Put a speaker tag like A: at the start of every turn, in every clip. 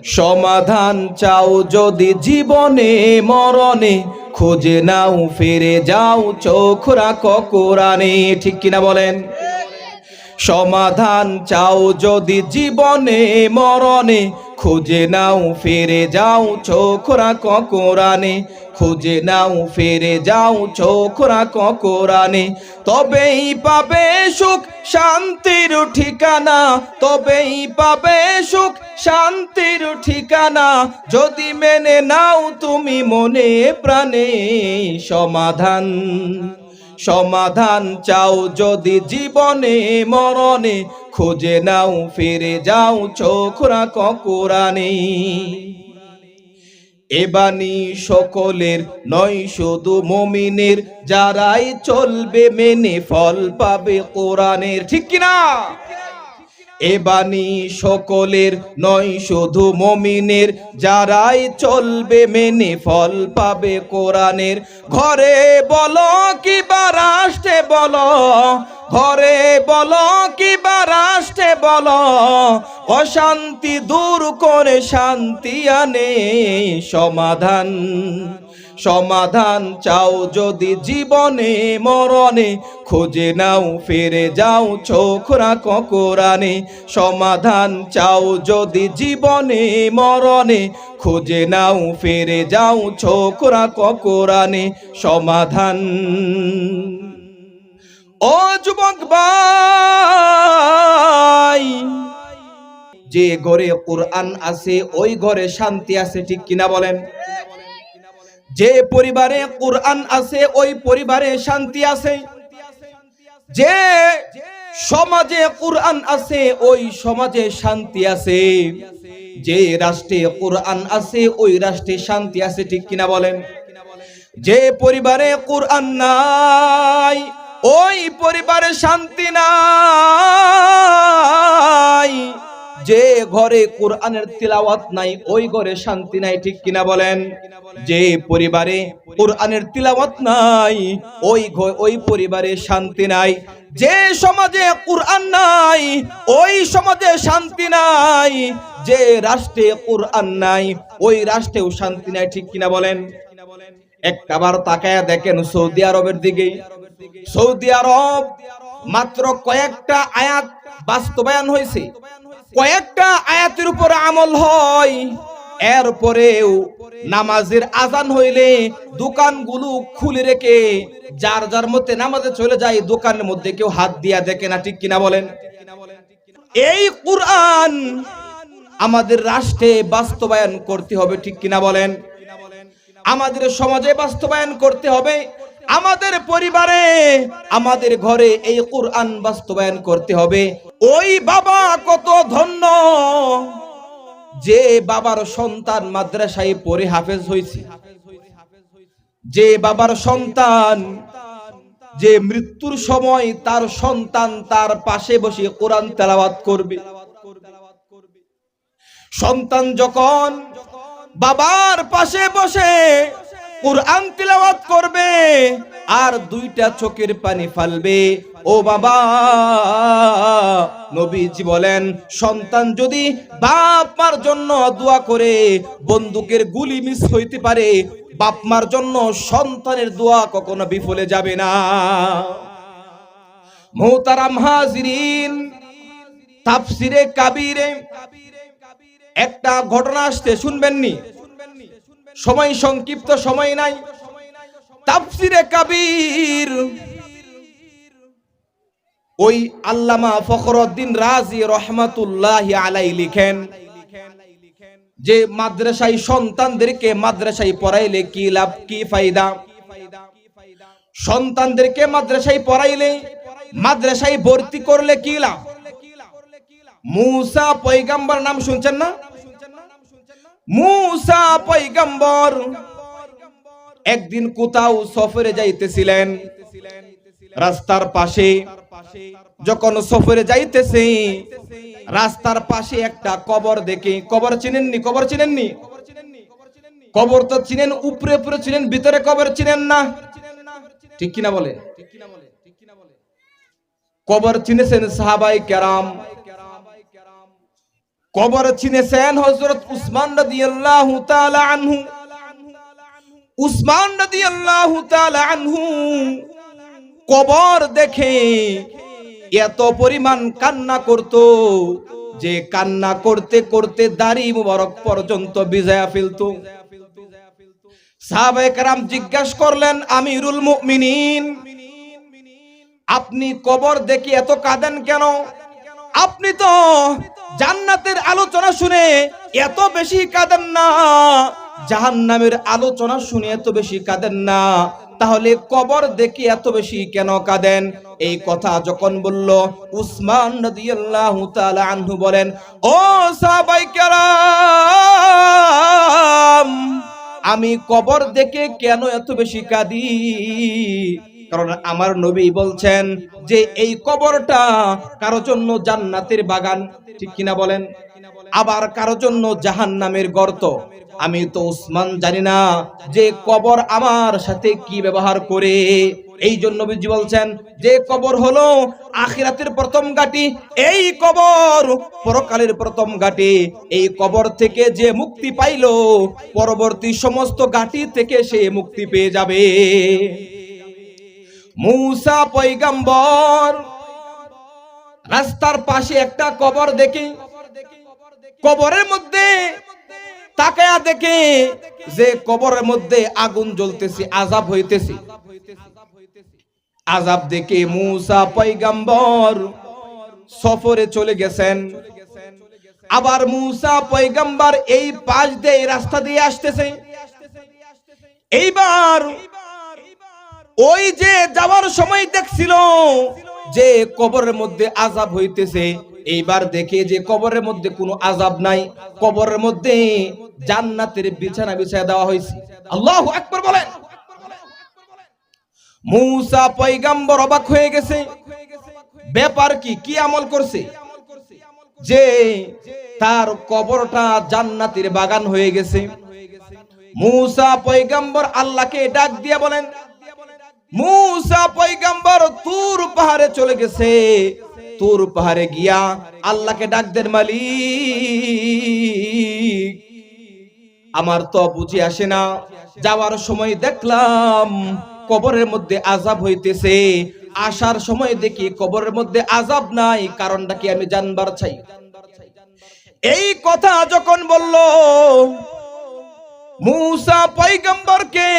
A: সমাধান চাও যদি জীবনে মরণে, খুঁজে নাও ফিরে যাও চোখ রাখো কোরআনে। ঠিক কিনা বলেন? সমাধান চাও যদি জীবনে মরণে, খুঁজে নাও ফিরে যাও চোখ রাখো কোরআনে। খুঁজে নাও ফিরে যাও চোখ রাখো কোরআনে। তবেই পাবে সুখ শান্তির ঠিকানা, তবেই পাবে সুখ শান্তির ঠিকানা, যদি মেনে নাও তুমি মনে প্রাণে সমাধান। সমাধান চাও যদি জীবনে মরণে, খুঁজে নাও ফিরে যাও চোখ রাখো কোরআনে। এ বাণী সকলের নয় শুধু মুমিনের, যারাই চলবে মেনে ফল পাবে কোরআনের। ঠিক কিনা? এ বাণী সকলের নয় শুধু মুমিনের, যারাই চলবে মেনে ফল পাবে কোরআনের। ঘরে বলো কিবা রাষ্ট্রে বলো, ঘরে বলো কিবা রাষ্ট্রে বলো, অশান্তি দূর করে শান্তি আনে সমাধান। সমাধান চাও যদি জীবনে মরণে, খুঁজে নাও ফিরে যাও চোখ রাখো কোরআনে। সমাধান চাও যদি জীবনে মরণে, খুঁজে নাও ফিরে যাও চোখ রাখো কোরআনে সমাধান। ও যুবক ভাই, যে ঘরে কোরআন আছে ওই ঘরে শান্তি আছে। ঠিক কিনা বলেন? যে পরিবারে কোরআন আছে ওই পরিবারে শান্তি আছে। যে সমাজে কোরআন আছে ওই সমাজে শান্তি আছে। যে রাষ্ট্রে কোরআন আছে ওই রাষ্ট্রে শান্তি আছে। ঠিক কিনা বলেন? যে পরিবারে কোরআন নাই ওই পরিবারে শান্তি নাই। যে ঘরে কোরআনের তিলাওয়াত নাই ওই ঘরে শান্তি নাই। ঠিক কিনা বলেন? যে পরিবারে কোরআনের তিলাওয়াত নাই ওই পরিবারে শান্তি নাই। যে সমাজে কোরআন নাই ওই সমাজে শান্তি নাই। যে রাষ্ট্রে কোরআন নাই ওই রাষ্ট্রেও শান্তি নাই। ঠিক কিনা বলেন? একবার তাকায়া দেখেন সৌদি আরবের দিকে। সৌদি আরব মাত্র কয়েকটা আয়াত বাস্তবায়ন হয়েছে, কয়েকটা আয়াতের উপর আমল হয়। এরপরেও নামাজের আজান হইলে দোকানগুলো খুলে রেখে যার যার মধ্যে নামাজে চলে যায়, দোকানের মধ্যে কেউ হাত দিয়া দেখে না। ঠিক কিনা বলেন? এই কোরআন আমাদের রাষ্ট্রে বাস্তবায়ন করতে হবে। ঠিক কিনা বলেন? আমাদের সমাজে বাস্তবায়ন করতে হবে, আমাদের পরিবারে আমাদের ঘরে এই কোরআন বাস্তবায়ন করতে হবে। ওই বাবা কত ধন্য যে বাবার সন্তান মাদ্রাসায় পড়ে হাফেজ হয়েছে, যে বাবার সন্তান যে মৃত্যুর সময় তার সন্তান তার পাশে বসে কোরআন তেলাওয়াত করবে। সন্তান যখন বাবার পাশে বসে কোরআন তিলাওয়াত করবে আর দুইটা চোখের পানি ফেলবে, ও বাবা, নবীজি বলেন সন্তান যদি বাপ মার জন্য দোয়া করে বন্দুকের গুলি মিস হইতে পারে, বাপ মার জন্য সন্তানের দোয়া কখনো বিফলে যাবে না। মুহতারাম হাজিরিন, তাফসিরে কাবীরে একটা ঘটনা আসছে, শুনবেননি? সময় সংক্ষিপ্ত, সময় নাই। তাফসিরে কাবীর ওই আল্লামা ফখরুদ্দিন রাজি রহমাতুল্লাহি আলাইহি লিখেন যে মাদ্রাসায় সন্তানদেরকে মাদ্রাসায় পড়াইলে কি লাভ, কি ফায়দা। সন্তানদেরকে মাদ্রাসায় পড়াইলে, মাদ্রাসায় ভর্তি করলে কি লাভ। মুসা পয়গম্বর নাম শুনছেন না? মুসা পয়গম্বর একদিন কোথাও সফরে যাইতেছিলেন, রাস্তার পাশে যখন সফরে যাইতেছে রাস্তার পাশে একটা কবর দেখে, কবর চিনেননি? কবর চিনেননি? কবর তো চিনেন, উপরে উপরে চিনেন, ভিতরে কবর চিনেন না। ঠিক কিনা বলে? কবর চিনেছেন সাহাবায়ে কেরাম, কবর চিনেছেন হযরত উসমান রাদিয়াল্লাহু তাআলা আনহু। উসমান রাদিয়াল্লাহু তাআলা আনহু কবর দেখে এত পরিমাণ কান্না করত যে কান্না করতে করতে দাড়ি মুবারক পর্যন্ত ভিজায়া ফেলতো। সাহাবায়ে কেরাম জিজ্ঞাসা করলেন, আমিরুল মুমিনিন, আপনি কবর দেখে এত কাঁদেন কেন? আপনি তো জান্নাতের আলোচনা শুনে এত বেশি কাঁদেন না, জাহান্নামের আলোচনা শুনে এত বেশি কাঁদেন না, তাহলে কবর দেখে এত বেশি কেন কাঁদেন? এই কথা যখন বলল, উসমান রাদিয়াল্লাহু তাআলা আনহু বলেন, ও সাহাবায়ে কেরাম, আমি কবর দেখে কেন এত বেশি কাঁদি? কারণ আমার নবী বলছেন যে এই কবরটা কারো জন্য জান্নাতের বাগান, ঠিক কিনা বলেন? আবার কারো জন্য জাহান্নামের গর্ত। আমি তো উসমান জানি না যে কবর আমার সাথে কি ব্যবহার করে। এই জন্য নবীজি বলছেন যে কবর হলো আখিরাতের প্রথম ঘাঁটি, এই কবর পরকালের প্রথম ঘাঁটি। এই কবর থেকে যে মুক্তি পাইলো, পরবর্তী সমস্ত ঘাঁটি থেকে সে মুক্তি পেয়ে যাবে। মূসা পয়গম্বর রাস্তার পাশে একটা কবর দেখে, কবরের মধ্যে তাকায়া দেখে যে কবরের মধ্যে আগুন জ্বলতেছে, আযাব হইতেছে। আযাব দেখে মূসা পয়গম্বর সফরে চলে গেছেন। আবার মূসা পয়গম্বর এই পাশ দিয়ে রাস্তা দিয়ে আসতেছে। এইবার ওই যে যাওয়ার সময় দেখছিল যে কবরের মধ্যে আযাব হইতেছে, এইবার দেখে যে কবরের মধ্যে কোনো আযাব নাই, কবরের মধ্যে জান্নাতের বিছানা বিছায়া দেওয়া হয়েছে। আল্লাহু আকবার বলেন। মূসা পয়গম্বর অবাক হয়ে গেছে, ব্যাপার কি? কি আমল করছে যে তার কবরটা জান্নাতের বাগান হয়ে গেছে? মূসা পয়গম্বর আল্লাহকে ডাক দিয়ে বলেন, মূসা পয়গম্বর তুর পাহাড়ে চলে গেছে। তুর পাহাড়ে গিয়া আল্লাহকে ডাক দেন, মালিক আমার তো বুঝে আসে না, যাওয়ার সময় দেখলাম কবরের মধ্যে আযাব হইতেছে, আসার সময় দেখি কবরের মধ্যে আযাব নাই, কারণটা কি আমি জানবার চাই। এই কথা যখন বলল, মূসা পয়গম্বরকে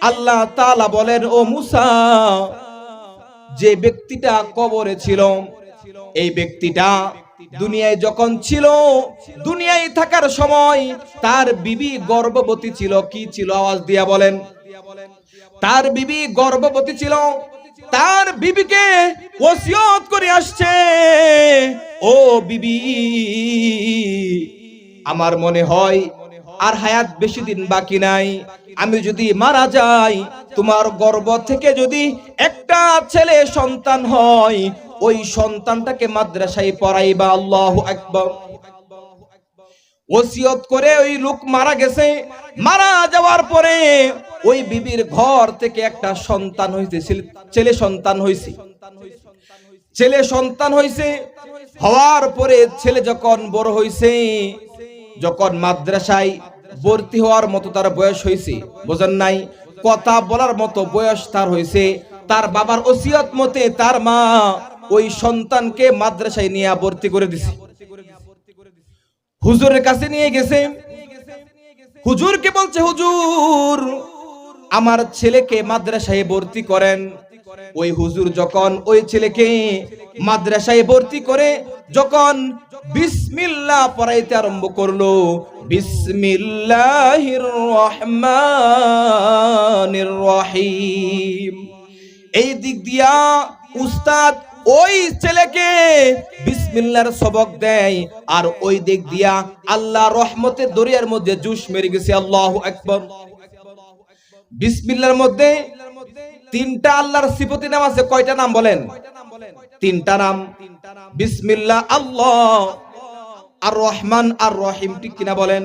A: আল্লাহ তাআলা বলেন, ও মূসা, যে ব্যক্তিটা কবরে ছিল, এই ব্যক্তিটা দুনিয়ায় যখন ছিল, দুনিয়ায় থাকার সময় তার বিবি গর্ভবতী ছিল। কি ছিল? আওয়াজ দিয়া বলেন। তার বিবি গর্ভবতী ছিল। তার বিবিকে ওসিয়ত করে আসছে, ও বিবি, আমার মনে হয় আর হায়াত বেশি দিন বাকি নাই, আমি যদি মারা যাই, তোমার গর্ভ থেকে যদি একটা ছেলে সন্তান হয়, ওই সন্তানটাকে মাদ্রাসায় পড়াইবা। আল্লাহু আকবার। ওসিয়ত করে ওই লোক মারা গেছে। মারা যাওয়ার পরে ওই বিবির ঘর থেকে একটা সন্তান হইছে, ছেলে সন্তান হইছে। ছেলে সন্তান হইছে, হওয়ার পরে ছেলে যখন বড় হইছে, যখন মাদ্রাসায় ভর্তি হওয়ার মতো তার বয়স হয়েছে, বোঝেন নাই, কথা বলার মতো বয়স তার হয়েছে, তার বাবার ওসিয়ত মতে তার মা ওই সন্তানকে মাদ্রাসায় নিয়ে ভর্তি করে দিছে। হুজুরের কাছে নিয়ে গেছে। হুজুরকে বলছে, হুজুর, আমার ছেলেকে মাদ্রাসায় ভর্তি করেন। ওই হুজুর যখন ওই ছেলেকে মাদ্রাসায় ভর্তি করে যখন বিসমিল্লাহ পড়াইতে আরম্ভ করলো, বিসমিল্লাহির রহমানির রহিম, এই দিক দিয়া উস্তাদ ওই ছেলেকে বিসমিল্লাহর সবক দেয়, আর ওই দিক দিয়া আল্লাহ রহমতের দরিয়ার মধ্যে জুস মেরে গেছে। আল্লাহু আকবার। বিসমিল্লাহর মধ্যে তিনটা আল্লাহর সিফতি নাম আছে। কয়টা নাম বলেন? তিনটা নাম। বিসমিল্লাহ আল্লাহ, আর রহমান আর রহিম, ঠিক কিনা বলেন?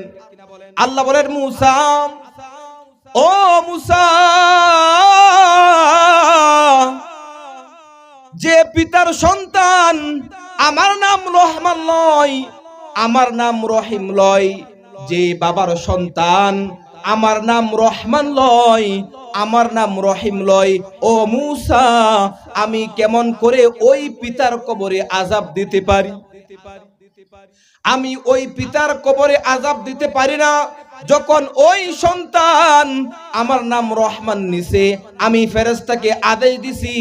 A: আল্লাহ বলেন, মূসা, ও মূসা, যে পিতার সন্তান, আমার নাম রহমান নয়, আমার নাম রহিম লয়, যে বাবার সন্তান আমার নাম রহমান লয়, আমার নাম রহিম লয়, ও মূসা আমি কেমন করে ওই পিতার কবরে আযাব দিতে পারি? আমি ওই পিতার কবরে আযাব দিতে পারি না। যখন ওই সন্তান আমার নাম রহমান নিছে, আমি ফেরেশতাকে আদেশ দিছি,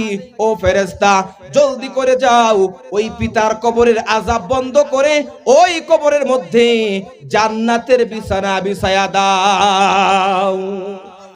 A: ও ফেরেশতা জলদি করে যাও, ওই পিতার কবরের আযাব বন্ধ করে ওই কবরের মধ্যে জান্নাতের বিছানা বিছায়া দাও।